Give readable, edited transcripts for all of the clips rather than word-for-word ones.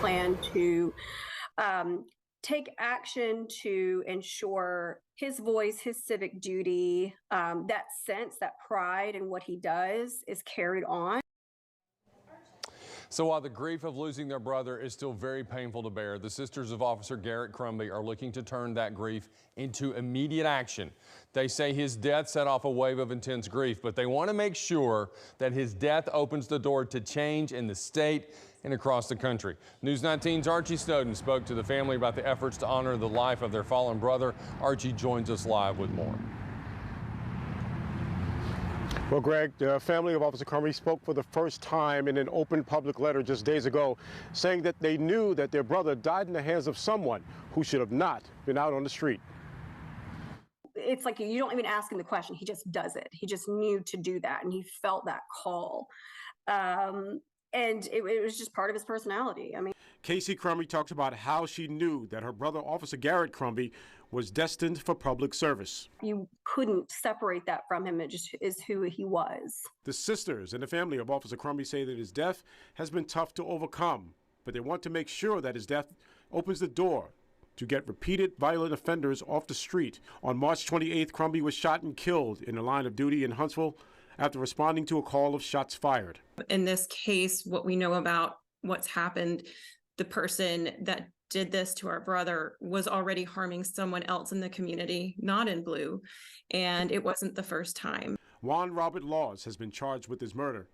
plan to take action to ensure his voice, his civic duty, that sense, that pride in what he does is carried on. So while the grief of losing their brother is still very painful to bear, the sisters of Officer Garrett Crumby are looking to turn that grief into immediate action. They say his death set off a wave of intense grief, but they want to make sure that his death opens the door to change in the state and across the country. News 19's Archie Snowden spoke to the family about the efforts to honor the life of their fallen brother. Archie joins us live with more. Well, Greg, the family of Officer Crumby spoke for the first time in an open public letter just days ago, saying that they knew that their brother died in the hands of someone who should have not been out on the street. It's like you don't even ask him the question. He just does it. He just knew to do that, and he felt that call. And it was just part of his personality. I mean, Casey Crumby talks about how she knew that her brother, Officer Garrett Crumby, was destined for public service. You couldn't separate that from him. It just is who he was. The sisters and the family of Officer Crumby say that his death has been tough to overcome, but they want to make sure that his death opens the door to get repeated violent offenders off the street. On March 28th, Crumby was shot and killed in the line of duty in Huntsville after responding to a call of shots fired. In this case, what we know about what's happened, the person that did this to our brother was already harming someone else in the community, not in blue, and it wasn't the first time. Juan Robert Laws has been charged with his murder.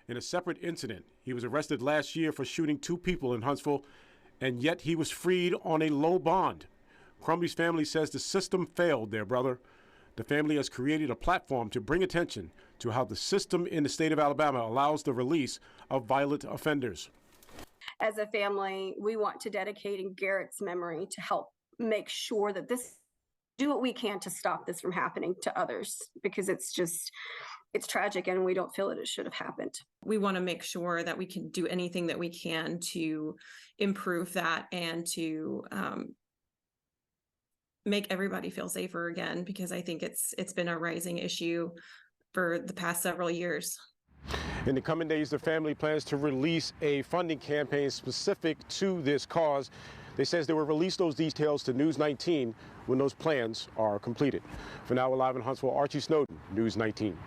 In a separate incident, he was arrested last year for shooting 2 people in Huntsville, and yet he was freed on a low bond. Crumby's family says the system failed their brother. The family has created a platform to bring attention to how the system in the state of Alabama allows the release of violent offenders. As a family, we want to dedicate in Garrett's memory to help make sure that do what we can to stop this from happening to others, because it's tragic and we don't feel that it should have happened. We want to make sure that we can do anything that we can to improve that and to make everybody feel safer again, because I think it's been a rising issue for the past several years. In the coming days, the family plans to release a funding campaign specific to this cause. They says they will release those details to News 19 when those plans are completed. For now, we're live in Huntsville. Archie Snowden, News 19.